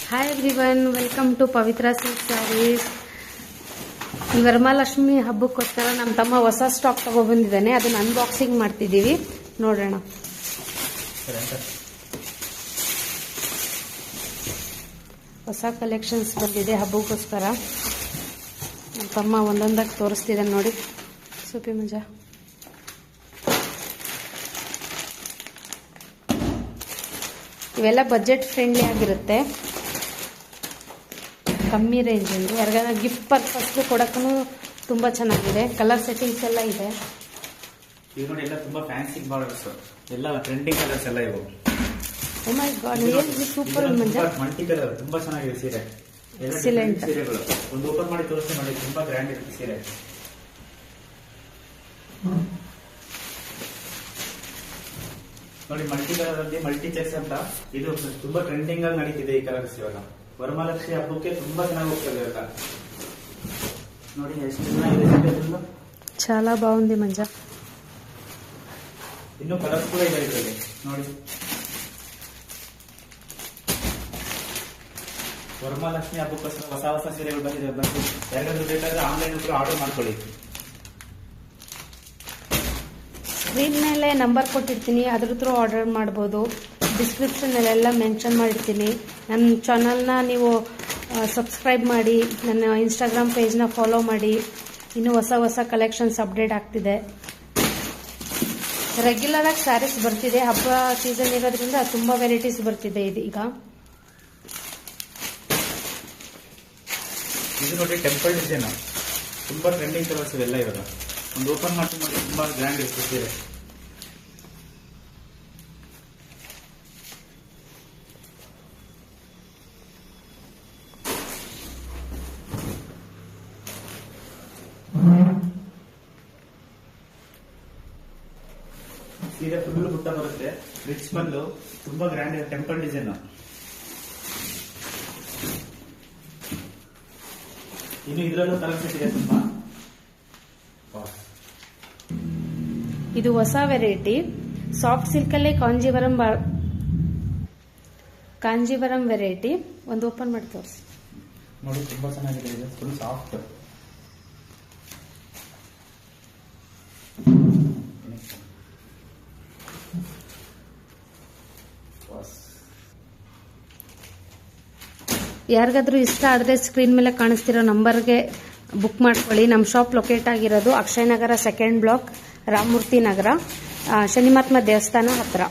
Hi everyone, welcome to Pavitra silk sarees. ಈ ವರಮಹಾಲಕ್ಷ್ಮಿ ಹಬ್ಬಕ್ಕೋಸ್ಕರ ನಮ್ಮ ತಮ್ಮ ಹೊಸ ಸ್ಟಾಕ್ ತಗೊಬಂದಿದ್ದಾನೆ. ಅದನ್ನ ಅನ್ಬಾಕ್ಸಿಂಗ್ ಮಾಡ್ತಿದ್ದೀವಿ, ನೋಡೋಣ. ಹೊಸ ಕಲೆಕ್ಷನ್ಸ್ ಬಂದಿದೆ ಹಬ್ಬಕ್ಕೋಸ್ಕರ. ನಮ್ಮ ತಮ್ಮ ಒಂದೊಂದಾಗಿ ತೋರಿಸ್ತಿದ್ದಾನೆ ನೋಡಿ. ಸೂಪಿ ಮಜಾ. ಇವೆಲ್ಲ ಬಜೆಟ್ ಫ್ರೆಂಡ್ಲಿ ಆಗಿರುತ್ತೆ, ಕಮ್ಮಿ ರೇಂಜಲ್ಲಿ. ಯಾರಿಗಾರ ಗಿಫ್ಟ್ ಪರ್ಪಸ್ಗೂ ಕೊಡಕ್ಕೂ ತುಂಬ ಚೆನ್ನಾಗಿದೆ. ಕಲರ್ ಸೆಟ್ಟಿಂಗ್ಸ್ ಎಲ್ಲ ಇದೆ. ಇದು ನೋಡಿ, ಎಲ್ಲ ತುಂಬಾ ಫ್ಯಾನ್ಸಿ ಬಾರ್ಡರ್ಸ್, ಎಲ್ಲ ಟ್ರೆಂಡಿಂಗ್ ಕಲರ್ಸ್ ಎಲ್ಲ ಇವು. ಓ ಮೈ ಗಾಡ್, ಏನು ಸೂಪರ್ ಮಂಜಾ. ಮಲ್ಟಿ ಕಲರ್ ತುಂಬಾ ಚೆನ್ನಾಗಿದೆ ಸೀರೆ. ಎಕ್ಸಲೆಂಟ್ ಸೀರೆಗಳು ಒಂದು ಓಪನ್ ಮಾಡಿ ತೋರಿಸ್ತೀನಿ ನೋಡಿ, ತುಂಬಾ ಗ್ರ್ಯಾಂಡ್ ಇರುತ್ತೆ ಸೀರೆ. ನೋಡಿ, ಮಲ್ಟಿ ಕಲರ್ ಅಲ್ಲಿ ಮಲ್ಟಿ ಚೆಕ್ಸ್ ಅಂತ ಇದು ತುಂಬಾ ಟ್ರೆಂಡಿಂಗ್ ಆಗಿ ನಡೀತಿದೆ ಈ ಕಲರ್ಸ್. ಇವಾಗ ವರಮಹಾಲಕ್ಷ್ಮಿ ಹಬ್ಬಕ್ಕೆ ತುಂಬಾ ಚೆನ್ನಾಗಿ ಹೋಗ್ತದೆ ಇವಾಗ. ನೋಡಿ ಎಷ್ಟು ಚೆನ್ನಾಗಿದೆ, చాలా బాగుంది ಮಂಜಾ. ಇನ್ನು ಕಲರ್ಸ್ ಕೂಡ ಇದೆ ಇದರಲ್ಲಿ ನೋಡಿ. ವರಮಹಾಲಕ್ಷ್ಮಿ ಹಬ್ಬಕ್ಕೋಸ್ಕರ ಹೊಸ ಹೊಸ ಸೀರೆಗಳು ಬಂದಿದೆ. ಬಂದು ಯಾರಿಗಾದ್ರೂ ಬೇಕಾದ್ರೆ ಆನ್ಲೈನ್ ಕೂಡ ಆರ್ಡರ್ ಮಾಡ್ಕೊಳ್ಳಿ. ಸ್ಕ್ರೀನ್ ಮೇಲೆ ನಂಬರ್ ಕೊಟ್ಟಿರ್ತೀನಿ, ಅದ್ರ ಥ್ರೂ ಆರ್ಡರ್ ಮಾಡ್ಬೋದು. ಡಿಸ್ಕ್ರಿಪ್ಷನಲ್ಲೆಲ್ಲ ಮೆನ್ಷನ್ ಮಾಡಿರ್ತೀನಿ. ನನ್ನ ಚಾನಲ್ನ ನೀವು ಸಬ್ಸ್ಕ್ರೈಬ್ ಮಾಡಿ, ನನ್ನ ಇನ್ಸ್ಟಾಗ್ರಾಮ್ ಪೇಜ್ನ ಫಾಲೋ ಮಾಡಿ. ಇನ್ನೂ ಹೊಸ ಹೊಸ ಕಲೆಕ್ಷನ್ಸ್ ಅಪ್ಡೇಟ್ ಆಗ್ತಿದೆ. ರೆಗ್ಯುಲರ್ ಆಗಿ ಸ್ಯಾರೀಸ್ ಬರ್ತಿದೆ. ಹಬ್ಬ ಸೀಸನ್ ಇರೋದ್ರಿಂದ ತುಂಬ ವೆರೈಟೀಸ್ ಬರ್ತಿದೆ ಈಗ. ಇದು ನೋಡಿ, ಟೆಂಪಲ್ ಡಿಸೈನ್ ತುಂಬಾ ಟ್ರೆಂಡಿಂಗ್ ಕಲರ್ಸ್ ಇವೆಲ್ಲ. ಇವಾಗ ಒಂದು ಓಪನ್ ಮಾಡ್ತೀನಿ ನೋಡಿ, ತುಂಬಾ ಗ್ರ್ಯಾಂಡ್ ಇರುತ್ತೆ ಸೀರೆ. ಸೀರೆ ಫುಲ್ ಬುಟ್ಟ ಬರುತ್ತೆ, ರಿಚ್ ಬಂದು ತುಂಬಾ ಗ್ರ್ಯಾಂಡ್ ಇದೆ. Temple design. ಇನ್ನು ಇದರಲ್ಲೂ ಕಲರ್ ಸೆಟ್ ಇದೆ ತುಂಬಾ. ಇದು ಹೊಸ ವೆರೈಟಿ ಸಾಫ್ಟ್ ಸಿಲ್ಕ್ ಅಲ್ಲಿ ಕಾಂಜೀವರಂ ವೆರೈಟಿ. ಒಂದು ಓಪನ್ ಮಾಡಿ ತೋರಿಸಿ ನೋಡಿ, ತುಂಬಾ ಚೆನ್ನಾಗಿದೆ. ಇದು ಫುಲ್ ಸಾಫ್ಟ್. ಯಾರಿಗಾದ್ರೂ ಇಷ್ಟ ಆದರೆ ಸ್ಕ್ರೀನ್ ಮೇಲೆ ಕಾಣಿಸ್ತಿರೋ ನಂಬರ್ಗೆ ಬುಕ್ ಮಾಡ್ಕೊಳ್ಳಿ. ನಮ್ಮ ಶಾಪ್ ಲೊಕೇಟ್ ಆಗಿರೋದು ಅಕ್ಷಯನಗರ 2nd ಬ್ಲಾಕ್, ರಾಮಮೂರ್ತಿ ನಗರ, ಶನಿಮಹಾತ್ಮ ದೇವಸ್ಥಾನ ಹತ್ರ.